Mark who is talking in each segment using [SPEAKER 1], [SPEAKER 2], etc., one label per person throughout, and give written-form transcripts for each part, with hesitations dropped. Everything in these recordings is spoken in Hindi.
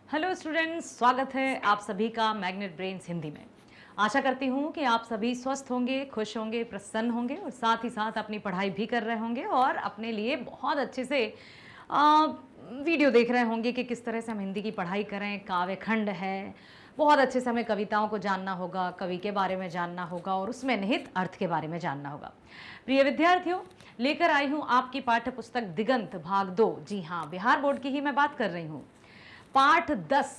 [SPEAKER 1] हेलो स्टूडेंट्स, स्वागत है आप सभी का मैग्नेट ब्रेन्स हिंदी में। आशा करती हूँ कि आप सभी स्वस्थ होंगे, खुश होंगे, प्रसन्न होंगे और साथ ही साथ अपनी पढ़ाई भी कर रहे होंगे और अपने लिए बहुत अच्छे से आ, वीडियो देख रहे होंगे कि किस तरह से हम हिंदी की पढ़ाई करें। काव्य खंड है, बहुत अच्छे से हमें कविताओं को जानना होगा, कवि के बारे में जानना होगा और उसमें निहित अर्थ के बारे में जानना होगा। प्रिय विद्यार्थियों, लेकर आई हूँ आपकी पाठ्य पुस्तक दिगंत भाग 2। जी हाँ, बिहार बोर्ड की ही मैं बात कर रही हूँ। पाठ 10,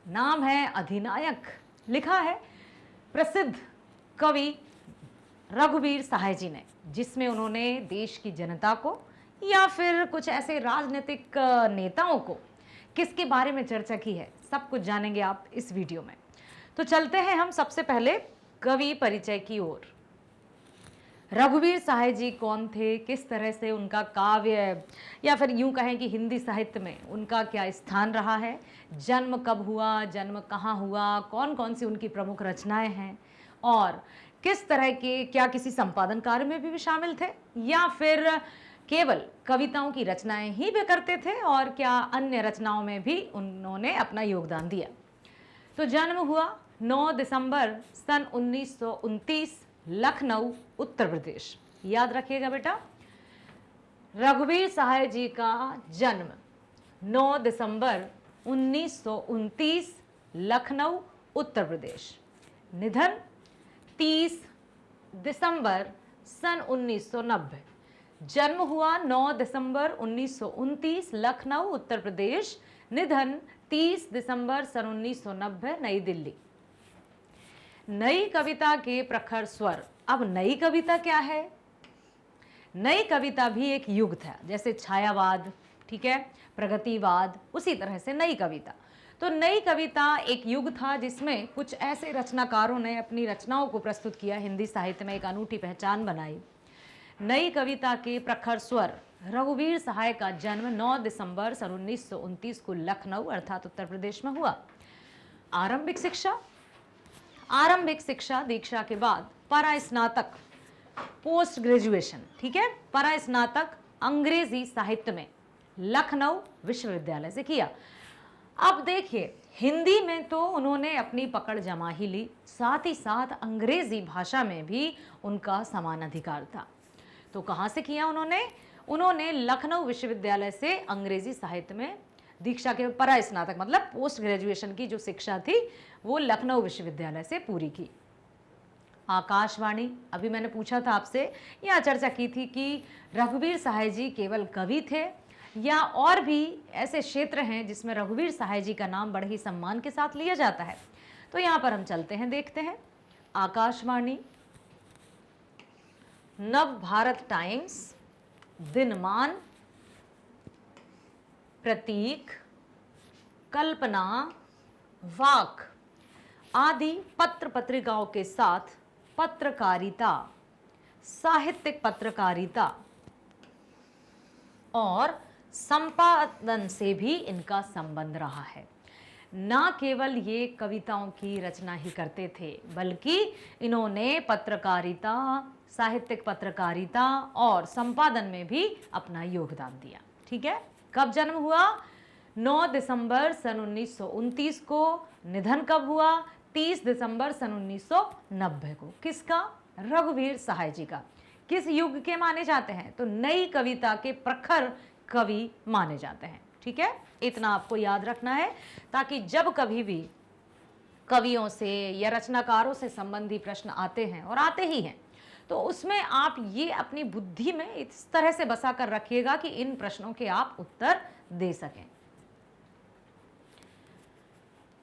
[SPEAKER 1] नाम है अधिनायक। लिखा है प्रसिद्ध कवि रघुवीर सहाय जी ने, जिसमें उन्होंने देश की जनता को या फिर कुछ ऐसे राजनीतिक नेताओं को किसके बारे में चर्चा की है, सब कुछ जानेंगे आप इस वीडियो में। तो चलते हैं हम सबसे पहले कवि परिचय की ओर। रघुवीर सहाय जी कौन थे, किस तरह से उनका काव्य या फिर यूं कहें कि हिंदी साहित्य में उनका क्या स्थान रहा है, जन्म कब हुआ, जन्म कहाँ हुआ, कौन कौन सी उनकी प्रमुख रचनाएं हैं और किस तरह के, क्या किसी संपादन कार्य में भी शामिल थे या फिर केवल कविताओं की रचनाएं ही वे करते थे और क्या अन्य रचनाओं में भी उन्होंने अपना योगदान दिया। तो जन्म हुआ 9 दिसंबर सन 1929, लखनऊ, उत्तर प्रदेश। याद रखिएगा बेटा, रघुवीर सहाय जी का जन्म 9 दिसंबर 1929, लखनऊ, उत्तर प्रदेश। निधन 30 दिसंबर सन 1990। जन्म हुआ 9 दिसंबर 1929, लखनऊ, उत्तर प्रदेश। निधन 30 दिसंबर सन 1990, नई दिल्ली। नई कविता के प्रखर स्वर। अब नई कविता क्या है? नई कविता भी एक युग था, जैसे छायावाद, ठीक है, प्रगतिवाद, उसी तरह से नई कविता। तो नई कविता एक युग था जिसमें कुछ ऐसे रचनाकारों ने अपनी रचनाओं को प्रस्तुत किया, हिंदी साहित्य में एक अनूठी पहचान बनाई। नई कविता के प्रखर स्वर। रघुवीर सहाय का जन्म 9 दिसंबर सन 1929 को लखनऊ अर्थात उत्तर प्रदेश में हुआ। आरंभिक शिक्षा। आरंभिक शिक्षा दीक्षा के बाद परास्नातक, पोस्ट ग्रेजुएशन, ठीक है, परास्नातक अंग्रेजी साहित्य में लखनऊ विश्वविद्यालय से किया। अब देखिए, हिंदी में तो उन्होंने अपनी पकड़ जमा ही ली, साथ ही साथ अंग्रेजी भाषा में भी उनका समान अधिकार था। तो कहाँ से किया उन्होंने लखनऊ विश्वविद्यालय से अंग्रेजी साहित्य में दीक्षा के परास्नातक मतलब पोस्ट ग्रेजुएशन की जो शिक्षा थी वो लखनऊ विश्वविद्यालय से पूरी की। आकाशवाणी। अभी मैंने पूछा था आपसे, या चर्चा की थी कि रघुवीर सहाय जी केवल कवि थे या और भी ऐसे क्षेत्र हैं जिसमें रघुवीर सहाय जी का नाम बड़े ही सम्मान के साथ लिया जाता है। तो यहाँ पर हम चलते हैं, देखते हैं। आकाशवाणी, नव भारत टाइम्स, दिनमान, प्रतीक, कल्पना, वाक आदि पत्र पत्रिकाओं के साथ पत्रकारिता, साहित्यिक पत्रकारिता और संपादन से भी इनका संबंध रहा है। ना केवल ये कविताओं की रचना ही करते थे, बल्कि इन्होंने पत्रकारिता, साहित्यिक पत्रकारिता और संपादन में भी अपना योगदान दिया। ठीक है, कब जन्म हुआ? 9 दिसंबर सन 1929 को। निधन कब हुआ? 30 दिसंबर सन 1990 को। किसका? रघुवीर सहाय जी का। किस युग के माने जाते हैं? तो नई कविता के प्रखर कवि माने जाते हैं। ठीक है, इतना आपको याद रखना है ताकि जब कभी भी कवियों से या रचनाकारों से संबंधी प्रश्न आते हैं, और आते ही हैं, तो उसमें आप ये अपनी बुद्धि में इस तरह से बसा कर रखिएगा कि इन प्रश्नों के आप उत्तर दे सकें।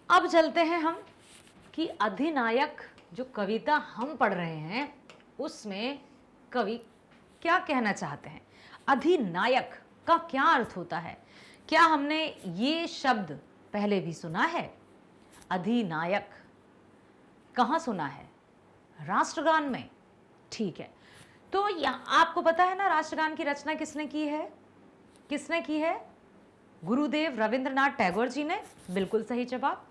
[SPEAKER 1] अब चलते हैं हम कि अधिनायक जो कविता हम पढ़ रहे हैं उसमें कवि क्या कहना चाहते हैं। अधिनायक का क्या अर्थ होता है? क्या हमने ये शब्द पहले भी सुना है? अधिनायक कहाँ सुना है? राष्ट्रगान में। ठीक है, तो यहाँ आपको पता है ना राष्ट्रगान की रचना किसने की है? किसने की है? गुरुदेव रविंद्रनाथ टैगोर जी ने। बिल्कुल सही जवाब।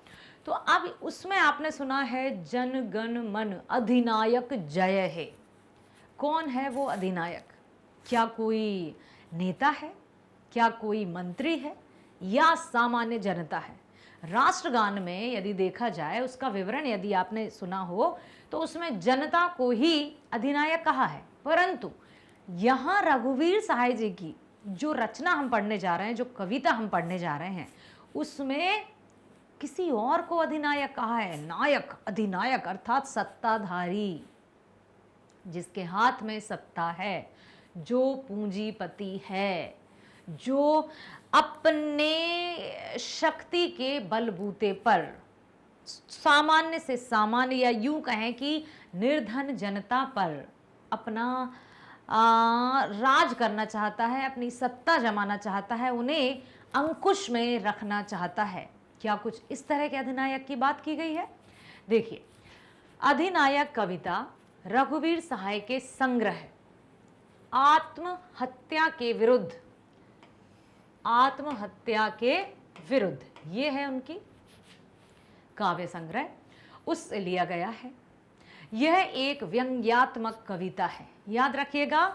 [SPEAKER 1] तो अब उसमें आपने सुना है जन गण मन अधिनायक जय है। कौन है वो अधिनायक? क्या कोई नेता है? क्या कोई मंत्री है या सामान्य जनता है? राष्ट्रगान में यदि देखा जाए, उसका विवरण यदि आपने सुना हो, तो उसमें जनता को ही अधिनायक कहा है। परंतु यहाँ रघुवीर सहाय जी की जो रचना हम पढ़ने जा रहे हैं, जो कविता हम पढ़ने जा रहे हैं, उसमें किसी और को अधिनायक कहा है। नायक, अधिनायक अर्थात सत्ताधारी, जिसके हाथ में सत्ता है, जो पूंजीपति है, जो अपने शक्ति के बलबूते पर सामान्य से सामान्य, या यूं कहें कि निर्धन जनता पर अपना राज करना चाहता है, अपनी सत्ता जमाना चाहता है, उन्हें अंकुश में रखना चाहता है। क्या कुछ इस तरह के अधिनायक की बात की गई है? देखिए, अधिनायक कविता रघुवीर सहाय के संग्रह आत्महत्या के विरुद्ध, आत्महत्या के विरुद्ध, ये है उनकी काव्य संग्रह, उससे लिया गया है। यह एक व्यंग्यात्मक कविता है। याद रखिएगा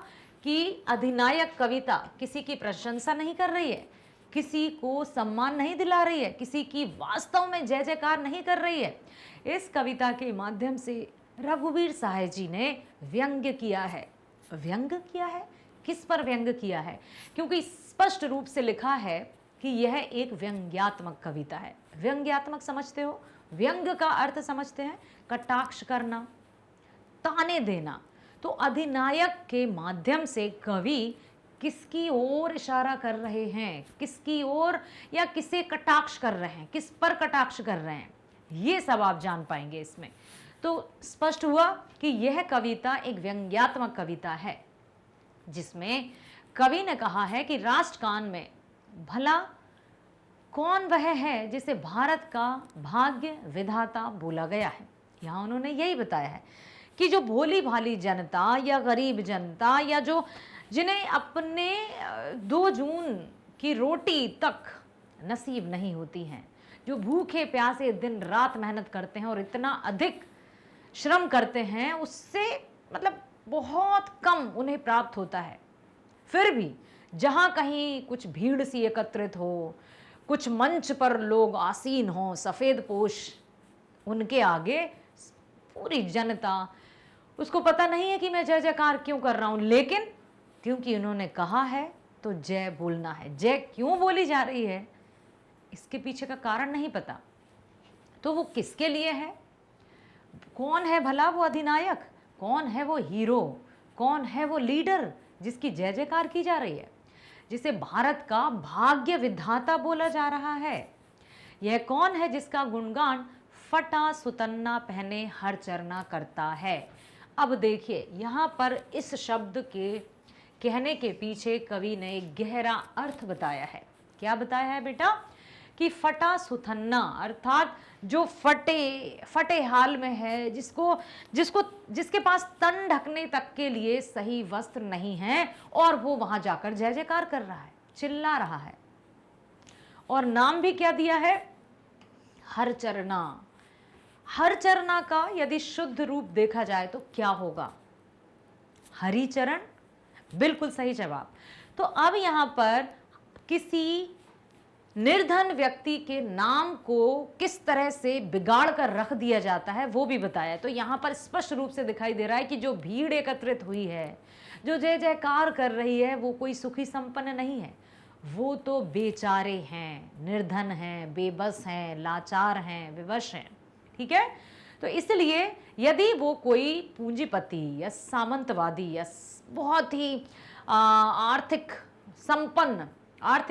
[SPEAKER 1] कि अधिनायक कविता किसी की प्रशंसा नहीं कर रही है, किसी को सम्मान नहीं दिला रही है, किसी की वास्तव में जय जयकार नहीं कर रही है। इस कविता के माध्यम से रघुवीर सहाय जी ने व्यंग्य किया है। व्यंग किया है, किस पर व्यंग किया है? क्योंकि स्पष्ट रूप से लिखा है कि यह एक व्यंग्यात्मक कविता है। व्यंग्यात्मक समझते हो? व्यंग का अर्थ समझते हैं? कटाक्ष करना, ताने देना। तो अधिनायक के माध्यम से कवि किसकी ओर इशारा कर रहे हैं, किसकी ओर या किसे कटाक्ष कर रहे हैं, किस पर कटाक्ष कर रहे हैं, ये सब आप जान पाएंगे इसमें। तो स्पष्ट हुआ कि यह कविता एक व्यंग्यात्मक कविता है, जिसमें कवि ने कहा है कि राष्ट्रगान में भला कौन वह है जिसे भारत का भाग्य विधाता बोला गया है। यहाँ उन्होंने यही बताया है कि जो भोली भाली जनता या गरीब जनता, या जो जिन्हें अपने 2 जून की रोटी तक नसीब नहीं होती हैं, जो भूखे प्यासे दिन रात मेहनत करते हैं और इतना अधिक श्रम करते हैं, उससे मतलब बहुत कम उन्हें प्राप्त होता है। फिर भी जहाँ कहीं कुछ भीड़ सी एकत्रित हो, कुछ मंच पर लोग आसीन हों, सफ़ेद पोश, उनके आगे पूरी जनता, उसको पता नहीं है कि मैं जय जयकार क्यों कर रहा हूँ, लेकिन क्योंकि उन्होंने कहा है तो जय बोलना है। जय क्यों बोली जा रही है, इसके पीछे का कारण नहीं पता। तो वो किसके लिए है? कौन है भला वो अधिनायक? कौन है वो हीरो? कौन है वो लीडर जिसकी जय जयकार की जा रही है, जिसे भारत का भाग्य विधाता बोला जा रहा है? यह कौन है जिसका गुणगान फटा सुतन्ना पहने हर चरना करता है? अब देखिए, यहाँ पर इस शब्द के कहने के पीछे कवि ने एक गहरा अर्थ बताया है। क्या बताया है बेटा? कि फटा सुथन्ना अर्थात जो फटे हाल में है, जिसके पास तन ढकने तक के लिए सही वस्त्र नहीं है, और वो वहां जाकर जय जयकार कर रहा है, चिल्ला रहा है। और नाम भी क्या दिया है? हर चरना। हर चरना का यदि शुद्ध रूप देखा जाए तो क्या होगा? हरिचरण। बिल्कुल सही जवाब। तो अब यहां पर किसी निर्धन व्यक्ति के नाम को किस तरह से बिगाड़ कर रख दिया जाता है वो भी बताया। तो यहाँ पर स्पष्ट रूप से दिखाई दे रहा है कि जो भीड़ एकत्रित हुई है, जो जय जयकार कर रही है, वो कोई सुखी संपन्न नहीं है, वो तो बेचारे हैं, निर्धन हैं, बेबस हैं, लाचार हैं, विवश हैं। ठीक है? तो इसलिए यदि वो कोई पूंजीपति या सामंतवादी या बहुत ही आर्थिक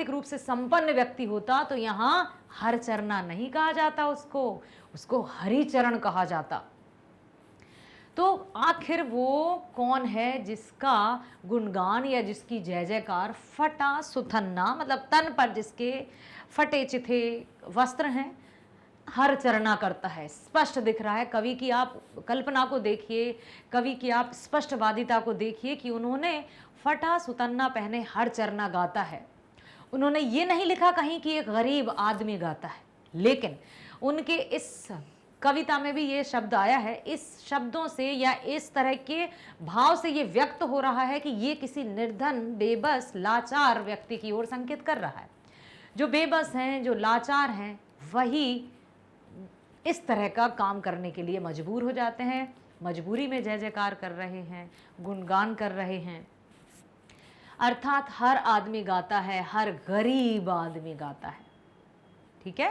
[SPEAKER 1] रूप से संपन्न व्यक्ति होता, तो यहाँ हर चरना नहीं कहा जाता, उसको हरिचरण कहा जाता। तो आखिर वो कौन है जिसका गुणगान या जिसकी जय जयकार फटा सुथन्ना, मतलब तन पर जिसके फटे चिथे वस्त्र हैं, हर चरना करता है? स्पष्ट दिख रहा है। कवि की आप कल्पना को देखिए, कवि की आप स्पष्टवादिता को देखिए कि उन्होंने फटा सुतन्ना पहने हर चरना गाता है। उन्होंने ये नहीं लिखा कहीं कि एक गरीब आदमी गाता है, लेकिन उनके इस कविता में भी ये शब्द आया है। इस शब्दों से या इस तरह के भाव से ये व्यक्त हो रहा है कि ये किसी निर्धन, बेबस, लाचार व्यक्ति की ओर संकेत कर रहा है। जो बेबस हैं, जो लाचार हैं, वही इस तरह का काम करने के लिए मजबूर हो जाते हैं, मजबूरी में जय जयकार कर रहे हैं, गुणगान कर रहे हैं। अर्थात हर आदमी गाता है, हर गरीब आदमी गाता है। ठीक है,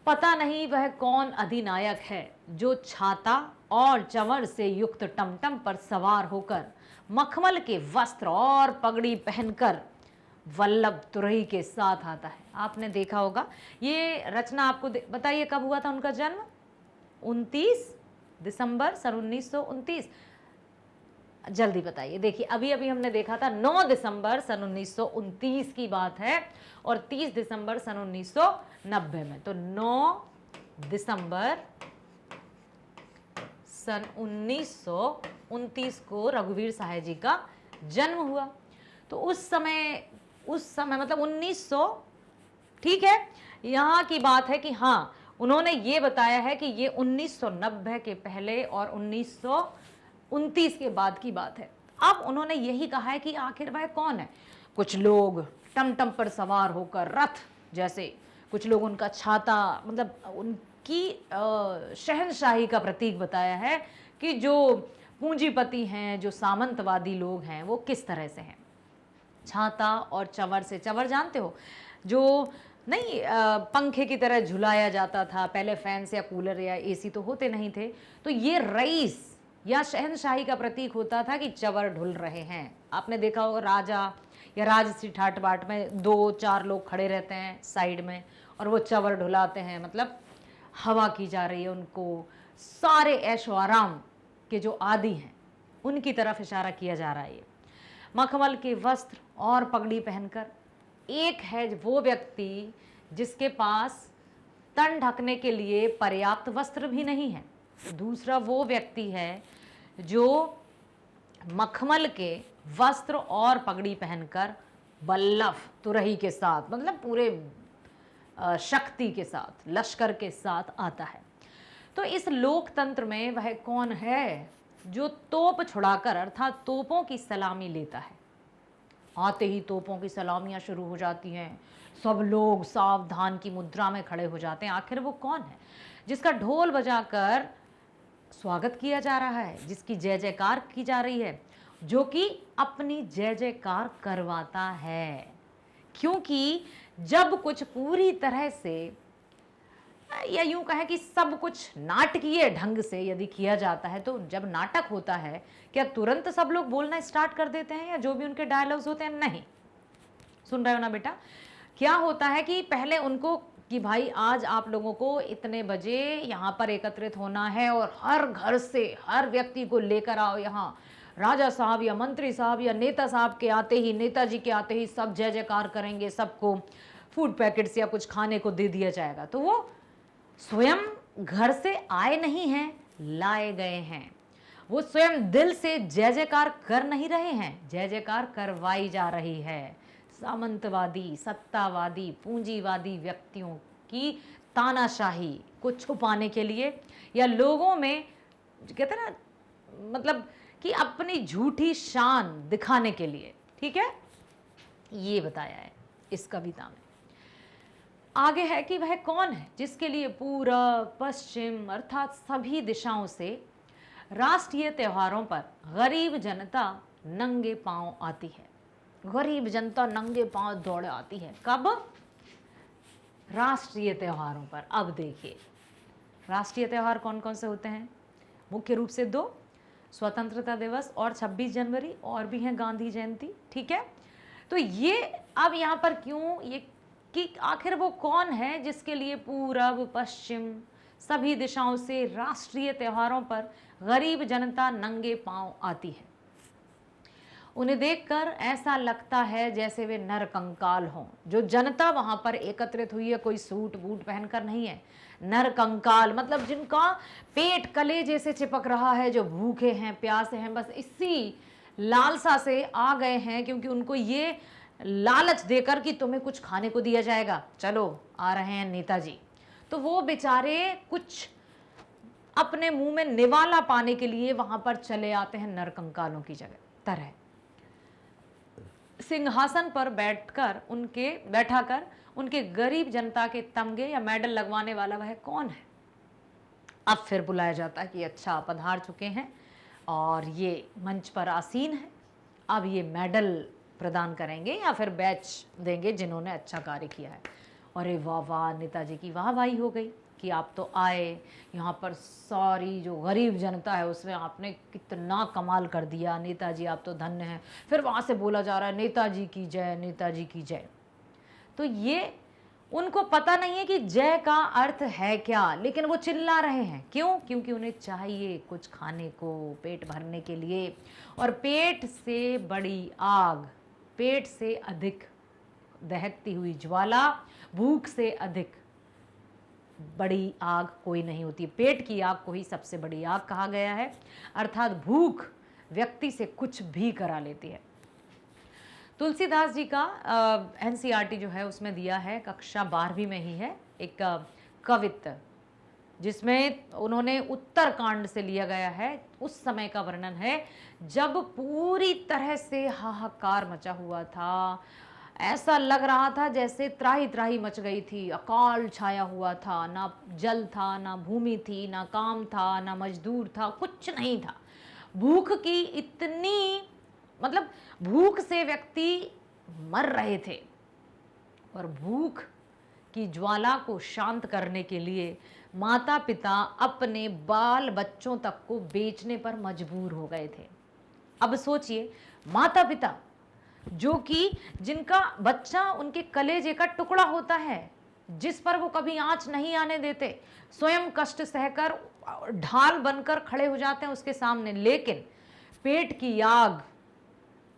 [SPEAKER 1] पता नहीं वह कौन अधिनायक है जो छाता और चंवर से युक्त टमटम पर सवार होकर, मखमल के वस्त्र और पगड़ी पहनकर वल्लभ तुरही के साथ आता है। आपने देखा होगा ये रचना, आपको बताइए कब हुआ था उनका जन्म? 29 दिसंबर सन 1929। जल्दी बताइए। देखिए अभी अभी हमने देखा था 9 दिसंबर सन 1929 की बात है और 30 दिसंबर सन 1990 में। तो 9 दिसंबर सन 1929 को रघुवीर सहाय जी का जन्म हुआ। तो उस समय मतलब 1900, ठीक है, यहाँ की बात है कि हाँ उन्होंने ये बताया है कि ये 1990 के पहले और 1929 के बाद की बात है। अब उन्होंने यही कहा है कि आखिर वह कौन है। कुछ लोग टमटम पर सवार होकर रथ जैसे, कुछ लोग उनका छाता, मतलब उनकी शहनशाही का प्रतीक बताया है कि जो पूंजीपति हैं, जो सामंतवादी लोग हैं, वो किस तरह से हैं। छाता और चंवर से, चंवर जानते हो जो नहीं पंखे की तरह झुलाया जाता था पहले, फैन से या कूलर या एसी तो होते नहीं थे, तो ये रईस या शहनशाही का प्रतीक होता था कि चंवर ढुल रहे हैं। आपने देखा होगा राजा या राजसी ठाट बाट में 2-4 लोग खड़े रहते हैं साइड में और वो चंवर ढुलाते हैं, मतलब हवा की जा रही है उनको, सारे ऐशो आराम के जो आदि हैं उनकी तरफ इशारा किया जा रहा है। ये मखमल के वस्त्र और पगड़ी पहनकर, एक है वो व्यक्ति जिसके पास तन ढकने के लिए पर्याप्त वस्त्र भी नहीं है, दूसरा वो व्यक्ति है जो मखमल के वस्त्र और पगड़ी पहनकर वल्लभ तुरही के साथ, मतलब पूरे शक्ति के साथ, लश्कर के साथ आता है। तो इस लोकतंत्र में वह कौन है जो तोप छुड़ाकर, अर्थात तोपों की सलामी लेता है। आते ही तोपों की सलामियां शुरू हो जाती हैं, सब लोग सावधान की मुद्रा में खड़े हो जाते हैं। आखिर वो कौन है जिसका ढोल बजाकर स्वागत किया जा रहा है, जिसकी जय जयकार की जा रही है, जो कि अपनी जय जयकार करवाता है। क्योंकि जब कुछ पूरी तरह से, या यूं कहें कि सब कुछ नाटकीय ढंग से यदि किया जाता है, तो जब नाटक होता है क्या तुरंत सब लोग बोलना स्टार्ट कर देते हैं, या जो भी उनके डायलॉग्स होते हैं? नहीं। सुन रहे हो ना बेटा? क्या होता है कि पहले उनको कि भाई आज आप लोगों को इतने बजे यहाँ पर एकत्रित होना है और हर घर से हर व्यक्ति को लेकर आओ यहाँ, राजा साहब या मंत्री साहब या नेता साहब के आते ही, नेताजी के आते ही सब जय जयकार करेंगे, सबको फूड पैकेट्स या कुछ खाने को दे दिया जाएगा। तो वो स्वयं घर से आए नहीं हैं, लाए गए हैं। वो स्वयं दिल से जय जयकार कर नहीं रहे हैं, जय जयकार करवाई जा रही है। सामंतवादी, सत्तावादी, पूंजीवादी व्यक्तियों की तानाशाही को छुपाने के लिए, या लोगों में कहते हैं ना, मतलब कि अपनी झूठी शान दिखाने के लिए, ठीक है, ये बताया है इस कविता में। आगे है कि वह कौन है जिसके लिए पूरब पश्चिम अर्थात सभी दिशाओं से राष्ट्रीय त्योहारों पर गरीब जनता नंगे पांव आती है। गरीब जनता नंगे पांव दौड़ आती है। कब? राष्ट्रीय त्योहारों पर। अब देखिए राष्ट्रीय त्योहार कौन कौन से होते हैं? मुख्य रूप से 2, स्वतंत्रता दिवस और 26 जनवरी, और भी हैं गांधी जयंती, ठीक है। तो ये अब यहाँ पर क्यों ये कि आखिर वो कौन है जिसके लिए पूरब पश्चिम सभी दिशाओं से राष्ट्रीय त्योहारों पर गरीब जनता नंगे पांव आती है। उन्हें देखकर ऐसा लगता है जैसे वे नरकंकाल हों। जो जनता वहां पर एकत्रित हुई है कोई सूट बूट पहनकर नहीं है, नरकंकाल मतलब जिनका पेट कलेजे से चिपक रहा है, जो भूखे हैं प्यासे हैं, बस इसी लालसा से आ गए हैं क्योंकि उनको ये लालच देकर कि तुम्हें कुछ खाने को दिया जाएगा, चलो आ रहे हैं नेताजी। तो वो बेचारे कुछ अपने मुंह में निवाला पाने के लिए वहां पर चले आते हैं नरकंकालों की जगह तरह। सिंहासन पर बैठाकर उनके गरीब जनता के तमगे या मेडल लगवाने वाला वह कौन है। अब फिर बुलाया जाता है कि अच्छा पधार चुके हैं और ये मंच पर आसीन है, अब ये मेडल प्रदान करेंगे या फिर बैच देंगे जिन्होंने अच्छा कार्य किया है। अरे वाह वाह, नेताजी की वाहवाही हो गई कि आप तो आए, यहाँ पर सारी जो गरीब जनता है उसमें आपने कितना कमाल कर दिया, नेताजी आप तो धन्य हैं। फिर वहाँ से बोला जा रहा है नेताजी की जय, नेताजी की जय। तो ये उनको पता नहीं है कि जय का अर्थ है क्या, लेकिन वो चिल्ला रहे हैं। क्यों? क्योंकि उन्हें चाहिए कुछ खाने को, पेट भरने के लिए। और पेट से बड़ी आग, पेट से अधिक दहकती हुई ज्वाला, भूख से अधिक बड़ी आग कोई नहीं होती। पेट की आग को ही सबसे बड़ी आग कहा गया है, अर्थात भूख व्यक्ति से कुछ भी करा लेती है। तुलसीदास जी का एनसीईआरटी जो है उसमें दिया है, कक्षा 12वीं में ही है, एक कवित्त जिसमें उन्होंने उत्तरकांड से लिया गया है। उस समय का वर्णन है जब पूरी तरह से हाहाकार मचा हुआ था, ऐसा लग रहा था जैसे त्राही त्राही मच गई थी, अकाल छाया हुआ था, ना जल था, ना भूमि थी, ना काम था, ना मजदूर था, कुछ नहीं था। भूख की इतनी, मतलब भूख से व्यक्ति मर रहे थे। और भूख की ज्वाला को शांत करने के लिए माता पिता अपने बाल बच्चों तक को बेचने पर मजबूर हो गए थे। अब सोचिए, माता पिता जो कि जिनका बच्चा उनके कलेजे का टुकड़ा होता है, जिस पर वो कभी आंच नहीं आने देते, स्वयं कष्ट सहकर ढाल बनकर खड़े हो जाते हैं उसके सामने, लेकिन पेट की आग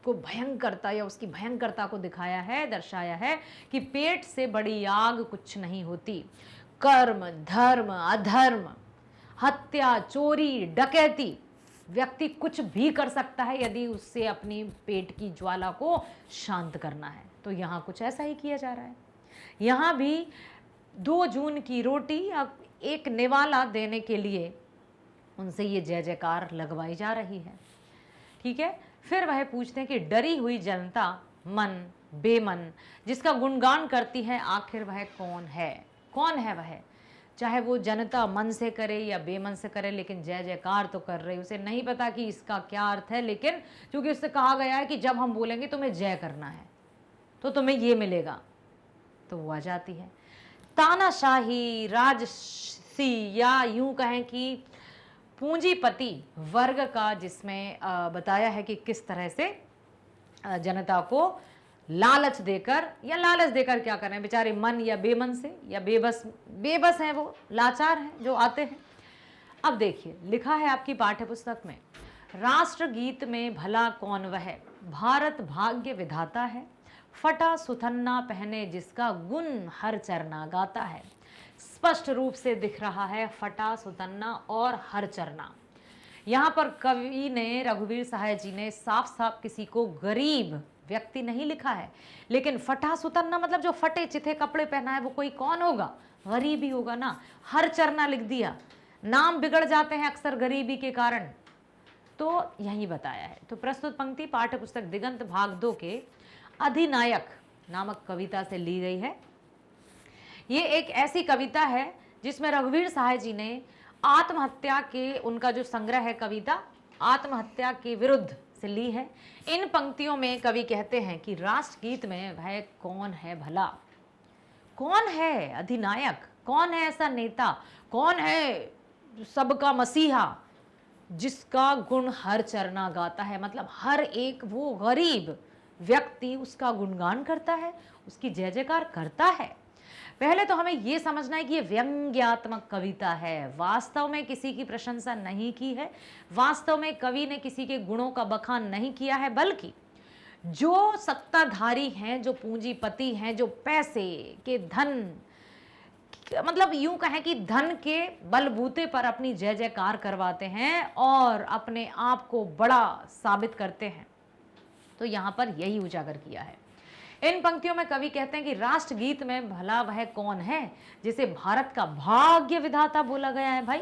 [SPEAKER 1] को भयंकरता या उसकी भयंकरता को दिखाया है, दर्शाया है कि पेट से बड़ी आग कुछ नहीं होती। कर्म, धर्म, अधर्म, हत्या, चोरी, डकैती, व्यक्ति कुछ भी कर सकता है यदि उससे अपनी पेट की ज्वाला को शांत करना है। तो यहाँ कुछ ऐसा ही किया जा रहा है। यहाँ भी 2 जून की रोटी या एक निवाला देने के लिए उनसे ये जय जयकार लगवाई जा रही है। ठीक है, फिर वह पूछते हैं कि डरी हुई जनता मन बेमन जिसका गुणगान करती है, आखिर वह कौन है? कौन है वह? चाहे वो जनता मन से करे या बेमन से करे, लेकिन जय जयकार तो कर रही। उसे नहीं पता कि इसका क्या अर्थ है, लेकिन क्योंकि उससे कहा गया है कि जब हम बोलेंगे तुम्हें जय करना है तो तुम्हें ये मिलेगा, तो वो आ जाती है। तानाशाही, राजसी, या यूं कहें कि पूंजीपति वर्ग का, जिसमें बताया है कि किस तरह से जनता को लालच देकर, या लालच देकर क्या कर रहे हैं बेचारे, मन या बेमन से, या बेबस हैं, वो लाचार हैं जो आते हैं। अब देखिए, लिखा है आपकी पाठ्य पुस्तक में, राष्ट्रगीत में भला कौन वह, भारत भाग्य विधाता है, फटा सुथन्ना पहने जिसका गुण हर चरना गाता है। स्पष्ट रूप से दिख रहा है फटा सुतन्ना और हर चरना। यहाँ पर कवि ने, रघुवीर सहाय जी ने, साफ साफ किसी को गरीब व्यक्ति नहीं लिखा है, लेकिन फटा सुतन्ना मतलब जो फटे चिथे कपड़े पहना है वो कोई कौन होगा? गरीब ही होगा ना। हर चरना लिख दिया, नाम बिगड़ जाते हैं अक्सर गरीबी के कारण। तो यही बताया है। तो प्रस्तुत पंक्ति पाठ्य पुस्तक दिगंत भाग 2 के अधिनायक नामक कविता से ली गई है। ये एक ऐसी कविता है जिसमें रघुवीर सहाय जी ने आत्महत्या के, उनका जो संग्रह है कविता, आत्महत्या के विरुद्ध से ली है। इन पंक्तियों में कवि कहते हैं कि राष्ट्रगीत में वह कौन है भला, कौन है अधिनायक, कौन है ऐसा नेता, कौन है सबका मसीहा जिसका गुण हर चरना गाता है। मतलब हर एक वो गरीब व्यक्ति उसका गुणगान करता है, उसकी जय जयकार करता है। पहले तो हमें ये समझना है कि ये व्यंग्यात्मक कविता है, वास्तव में किसी की प्रशंसा नहीं की है, वास्तव में कवि ने किसी के गुणों का बखान नहीं किया है, बल्कि जो सत्ताधारी हैं, जो पूंजीपति हैं, जो पैसे के धन, मतलब यूं कहें कि धन के बलबूते पर अपनी जय जयकार करवाते हैं और अपने आप को बड़ा साबित करते हैं। तो यहाँ पर यही उजागर किया है। इन पंक्तियों में कवि कहते हैं कि राष्ट्रगीत में भला वह कौन है जिसे भारत का भाग्य विधाता बोला गया है। भाई,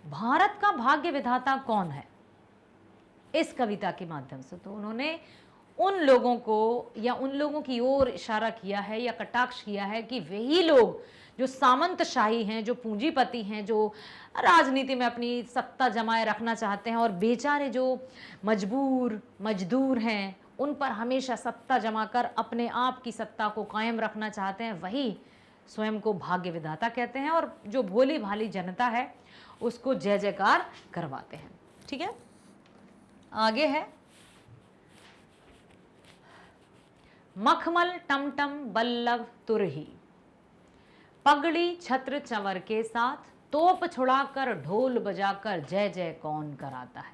[SPEAKER 1] भारत का भाग्य विधाता कौन है? इस कविता के माध्यम से तो उन्होंने उन लोगों को या उन लोगों की ओर इशारा किया है या कटाक्ष किया है कि वही लोग जो सामंतशाही हैं, जो पूंजीपति हैं, जो राजनीति में अपनी सत्ता जमाए रखना चाहते हैं और बेचारे जो मजबूर मजदूर हैं उन पर हमेशा सत्ता जमा कर अपने आप की सत्ता को कायम रखना चाहते हैं, वही स्वयं को भाग्य विधाता कहते हैं और जो भोली भाली जनता है उसको जय जयकार करवाते हैं। ठीक है, आगे है मखमल टमटम बल्लभ तुरही, पगड़ी छत्र चंवर के साथ तोप छुड़ाकर ढोल बजाकर जय जय कौन कराता है।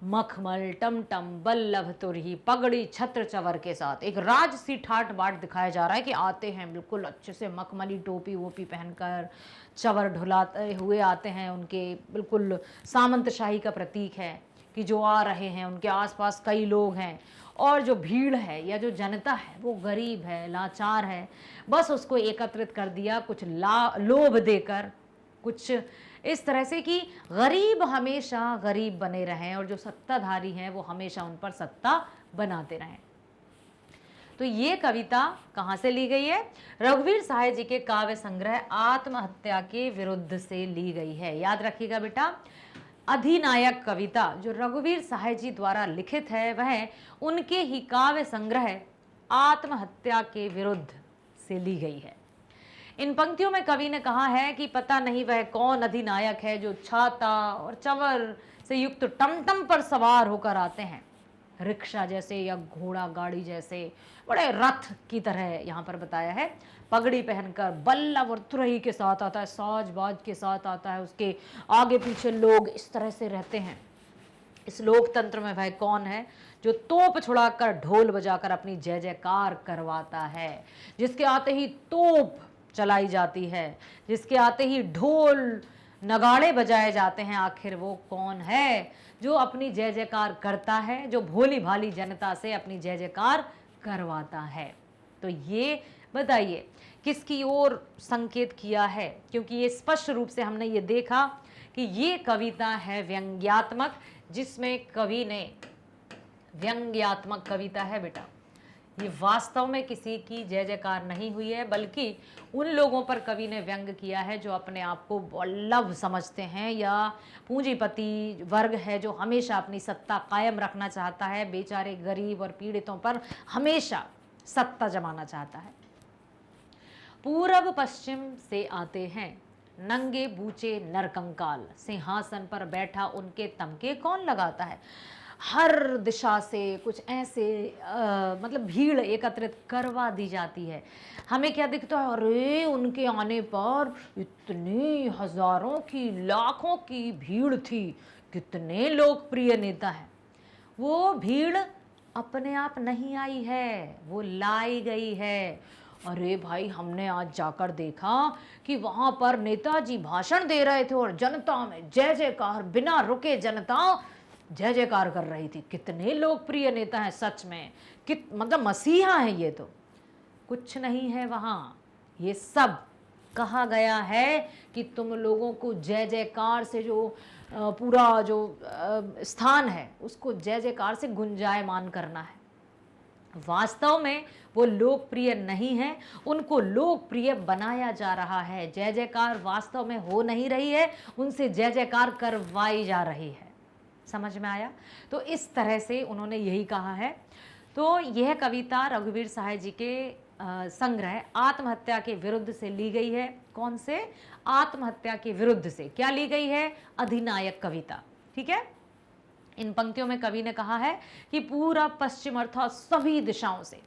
[SPEAKER 1] मखमल टमटम बल्लभ तुरही, पगड़ी छत्र चंवर के साथ एक राजसी ठाट बाट दिखाया जा रहा है कि आते हैं बिल्कुल अच्छे से मखमली टोपी वोपी पहनकर, चंवर ढुलाते हुए आते हैं, उनके बिल्कुल सामंतशाही का प्रतीक है कि जो आ रहे हैं उनके आसपास कई लोग हैं और जो भीड़ है या जो जनता है वो गरीब है, लाचार है, बस उसको एकत्रित कर दिया कुछ लोभ देकर, कुछ इस तरह से कि गरीब हमेशा गरीब बने रहें और जो सत्ताधारी हैं वो हमेशा उन पर सत्ता बनाते रहें। तो ये कविता कहाँ से ली गई है? रघुवीर सहाय जी के काव्य संग्रह आत्महत्या के विरुद्ध से ली गई है। याद रखिएगा बेटा, अधिनायक कविता जो रघुवीर सहाय जी द्वारा लिखित है वह उनके ही काव्य संग्रह आत्महत्या के विरुद्ध से ली गई है। इन पंक्तियों में कवि ने कहा है कि पता नहीं वह कौन अधिनायक है जो छाता और चंवर से युक्त टमटम पर सवार होकर आते हैं, रिक्शा जैसे या घोड़ा गाड़ी जैसे बड़े रथ की तरह यहाँ पर बताया है, पगड़ी पहनकर बल्लभ और तुरही के साथ आता है, साज बाज के साथ आता है, उसके आगे पीछे लोग इस तरह से रहते हैं। इस लोकतंत्र में वह कौन है जो तोप छुड़ाकर ढोल बजाकर अपनी जय जयकार करवाता है, जिसके आते ही तोप चलाई जाती है, जिसके आते ही ढोल नगाड़े बजाए जाते हैं, आखिर वो कौन है जो अपनी जय जयकार करता है, जो भोली भाली जनता से अपनी जय जयकार करवाता है। तो ये बताइए किसकी ओर संकेत किया है, क्योंकि ये स्पष्ट रूप से हमने ये देखा कि ये कविता है व्यंग्यात्मक, जिसमें कवि ने व्यंग्यात्मक कविता है बेटा, ये वास्तव में किसी की जय जयकार नहीं हुई है, बल्कि उन लोगों पर कवि ने व्यंग किया है जो अपने आप को बल्लभ समझते हैं या पूंजीपति वर्ग है जो हमेशा अपनी सत्ता कायम रखना चाहता है, बेचारे गरीब और पीड़ितों पर हमेशा सत्ता जमाना चाहता है। पूरब पश्चिम से आते हैं नंगे बूचे नरकंकाल, सिंहासन पर बैठा उनके तमके कौन लगाता है। हर दिशा से कुछ ऐसे मतलब भीड़ एकत्रित करवा दी जाती है। हमें क्या दिखता है, अरे उनके आने पर इतनी हजारों की लाखों की भीड़ थी, कितने लोकप्रिय नेता हैं। वो भीड़ अपने आप नहीं आई है, वो लाई गई है। अरे भाई, हमने आज जाकर देखा कि वहां पर नेताजी भाषण दे रहे थे और जनता में जय जयकार, बिना रुके जनता जय जयकार कर रही थी। कितने लोकप्रिय नेता हैं सच में, मतलब मसीहा है ये तो। कुछ नहीं है वहाँ, ये सब कहा गया है कि तुम लोगों को जय जयकार से जो पूरा जो स्थान है उसको जय जयकार से गुंजायमान करना है। वास्तव में वो लोकप्रिय नहीं है, उनको लोकप्रिय बनाया जा रहा है। जय जयकार वास्तव में हो नहीं रही है, उनसे जय जयकार करवाई जा रही है। समझ में आया? तो इस तरह से उन्होंने यही कहा है। तो यह कविता रघुवीर सहाय जी के संग्रह आत्महत्या के विरुद्ध से ली गई है। कौन से? आत्महत्या के विरुद्ध से। क्या ली गई है? अधिनायक कविता। ठीक है। इन पंक्तियों में कवि ने कहा है कि पूरा पश्चिम अर्थात सभी दिशाओं से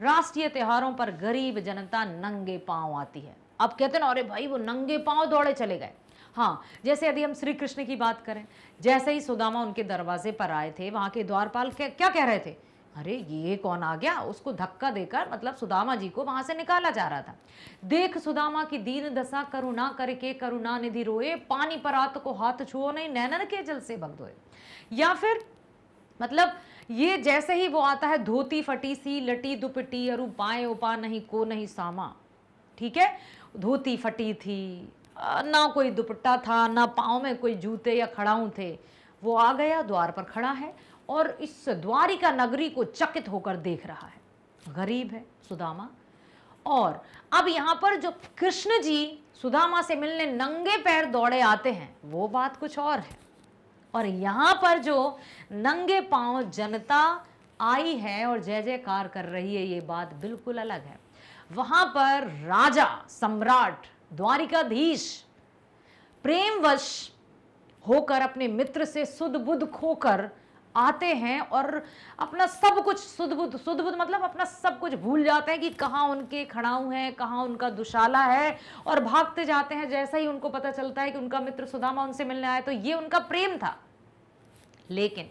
[SPEAKER 1] राष्ट्रीय त्योहारों पर गरीब जनता नंगे पांव आती है। अब कहते हैं ना, अरे भाई वो नंगे पांव दौड़े चले गए। हाँ, जैसे यदि हम श्री कृष्ण की बात करें, जैसे ही सुदामा उनके दरवाजे पर आए थे, वहां के द्वारपाल क्या कह रहे थे, अरे ये कौन आ गया, उसको धक्का देकर मतलब सुदामा जी को वहां से निकाला जा रहा था। देख सुदामा की दीन दशा, करुणा करके करुणा निधि रोए, पानी परात को हाथ छुओ नहीं, नैनन के जल से भगदोए। या फिर मतलब ये जैसे ही वो आता है, धोती फटी सी लटी दुपटी, अरु पाए उपा नहीं को नहीं सामा। ठीक है, धोती फटी थी, ना कोई दुपट्टा था, ना पाँव में कोई जूते या खड़ाऊ थे। वो आ गया, द्वार पर खड़ा है और इस द्वारिका नगरी को चकित होकर देख रहा है। गरीब है सुदामा, और अब यहां पर जो कृष्ण जी सुदामा से मिलने नंगे पैर दौड़े आते हैं वो बात कुछ और है, और यहां पर जो नंगे पांव जनता आई है और जय जयकार कर रही है ये बात बिल्कुल अलग है। वहां पर राजा, सम्राट, द्वारिकाधीश प्रेमवश होकर अपने मित्र से सुध बुध खोकर आते हैं और अपना सब कुछ सुध बुध मतलब अपना सब कुछ भूल जाते हैं कि कहाँ उनके खड़ाऊ हैं, कहाँ उनका दुशाला है, और भागते जाते हैं जैसा ही उनको पता चलता है कि उनका मित्र सुदामा उनसे मिलने आया। तो ये उनका प्रेम था। लेकिन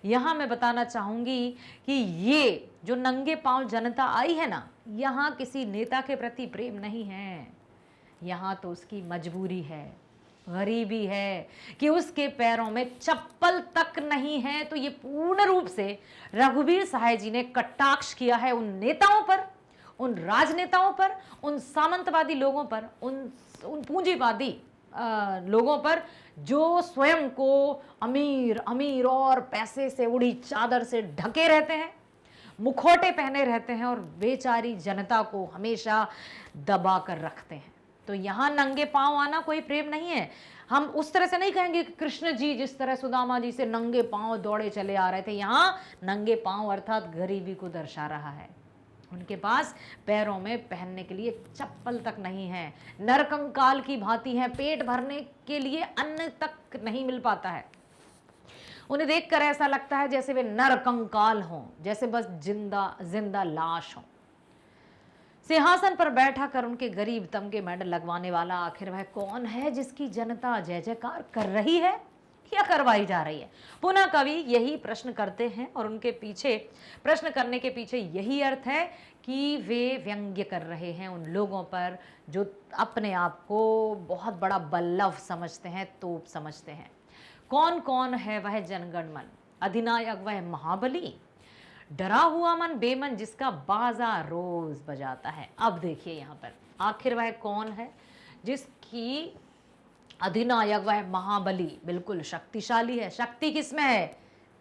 [SPEAKER 1] यहां मैं बताना चाहूंगी कि ये जो नंगे पांव जनता आई है ना, यहां किसी नेता के प्रति प्रेम नहीं है, यहां तो उसकी मजबूरी है, गरीबी है कि उसके पैरों में चप्पल तक नहीं है। तो ये पूर्ण रूप से रघुवीर सहाय जी ने कटाक्ष किया है उन नेताओं पर, उन राजनेताओं पर, उन सामंतवादी लोगों पर, उन पूंजीवादी लोगों पर जो स्वयं को अमीर अमीर और पैसे से उड़ी चादर से ढके रहते हैं, मुखौटे पहने रहते हैं और बेचारी जनता को हमेशा दबा कर रखते हैं। तो यहां नंगे पांव आना कोई प्रेम नहीं है। हम उस तरह से नहीं कहेंगे कि कृष्ण जी जिस तरह सुदामा जी से नंगे पांव दौड़े चले आ रहे थे, यहां नंगे पांव अर्थात गरीबी को दर्शा रहा है। उनके पास पैरों में पहनने के लिए चप्पल तक नहीं है, नरकंकाल की भांति है, पेट भरने के लिए अन्न तक नहीं मिल पाता है। उन्हें देखकर ऐसा लगता है जैसे वे नरकंकाल हों, जैसे बस जिंदा जिंदा लाश हों। सिंहासन पर बैठा कर उनके गरीब तमगे मेडल लगवाने वाला आखिर वह कौन है जिसकी जनता जय जयकार कर रही है या करवाई जा रही है? पुनः कवि यही प्रश्न करते हैं और उनके पीछे प्रश्न करने के पीछे यही अर्थ है कि वे व्यंग्य कर रहे हैं उन लोगों पर जो अपने आप को बहुत बड़ा बल्लभ समझते हैं, तोप समझते हैं। कौन कौन है वह जनगण मन? अधिनायक वह महाबली, डरा हुआ मन बेमन जिसका बाजा रोज बजाता है। अब देखिए यहाँ पर आखिर वह कौन है जिसकी अधिनायक वह महाबली, बिल्कुल शक्तिशाली है। शक्ति किसमें है?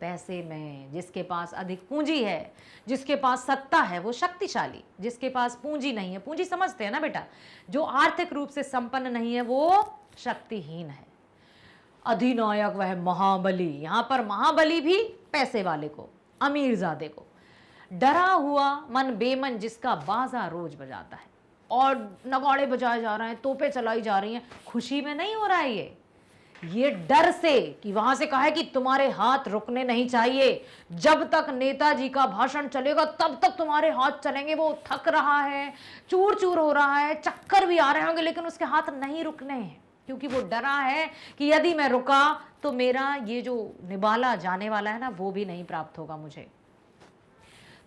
[SPEAKER 1] पैसे में। जिसके पास अधिक पूंजी है, जिसके पास सत्ता है वो शक्तिशाली, जिसके पास पूंजी नहीं है, पूंजी समझते हैं ना बेटा, जो आर्थिक रूप से संपन्न नहीं है वो शक्तिहीन है। अधिनायक वह महाबली, यहां पर महाबली भी पैसे वाले को, अमीरजादे को। डरा हुआ मन बेमन जिसका बाजा रोज बजाता है, और नगाड़े बजाए जा रहे हैं, तोपे चलाई जा रही हैं, खुशी में नहीं हो रहा है ये डर से कि वहां से कहा है कि तुम्हारे हाथ रुकने नहीं चाहिए, जब तक नेताजी का भाषण चलेगा तब तक तुम्हारे हाथ चलेंगे। वो थक रहा है, चूर चूर हो रहा है, चक्कर भी आ रहे होंगे, लेकिन उसके हाथ नहीं रुकने हैं क्योंकि वो डरा है कि यदि मैं रुका तो मेरा ये जो निवाला जाने वाला है ना वो भी नहीं प्राप्त होगा मुझे।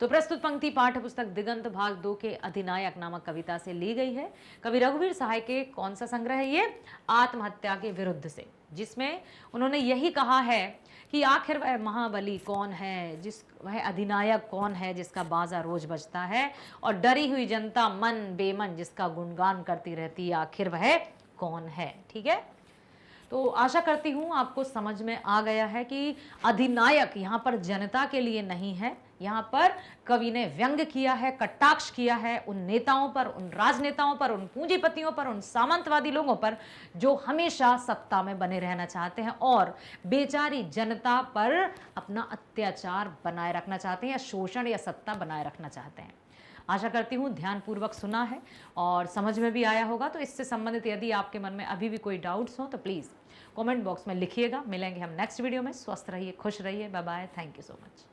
[SPEAKER 1] तो प्रस्तुत पंक्ति पाठ्य पुस्तक दिगंत भाग 2 के अधिनायक नामक कविता से ली गई है। कवि रघुवीर सहाय के कौन सा संग्रह है ये? आत्महत्या के विरुद्ध से, जिसमें उन्होंने यही कहा है कि आखिर वह महाबली कौन है, वह अधिनायक कौन है जिसका बाजा रोज बजता है, और डरी हुई जनता मन बेमन जिसका गुणगान करती रहती है, आखिर वह कौन है। ठीक है, तो आशा करती हूँ आपको समझ में आ गया है कि अधिनायक यहाँ पर जनता के लिए नहीं है, यहाँ पर कवि ने व्यंग किया है, कटाक्ष किया है उन नेताओं पर, उन राजनेताओं पर, उन पूंजीपतियों पर, उन सामंतवादी लोगों पर जो हमेशा सत्ता में बने रहना चाहते हैं और बेचारी जनता पर अपना अत्याचार बनाए रखना चाहते हैं या शोषण या सत्ता बनाए रखना चाहते हैं। आशा करती हूँ ध्यानपूर्वक सुना है और समझ में भी आया होगा। तो इससे संबंधित यदि आपके मन में अभी भी कोई डाउट्स हो तो प्लीज़ कमेंट बॉक्स में लिखिएगा। मिलेंगे हम नेक्स्ट वीडियो में। स्वस्थ रहिए, खुश रहिए, bye bye, thank you so much.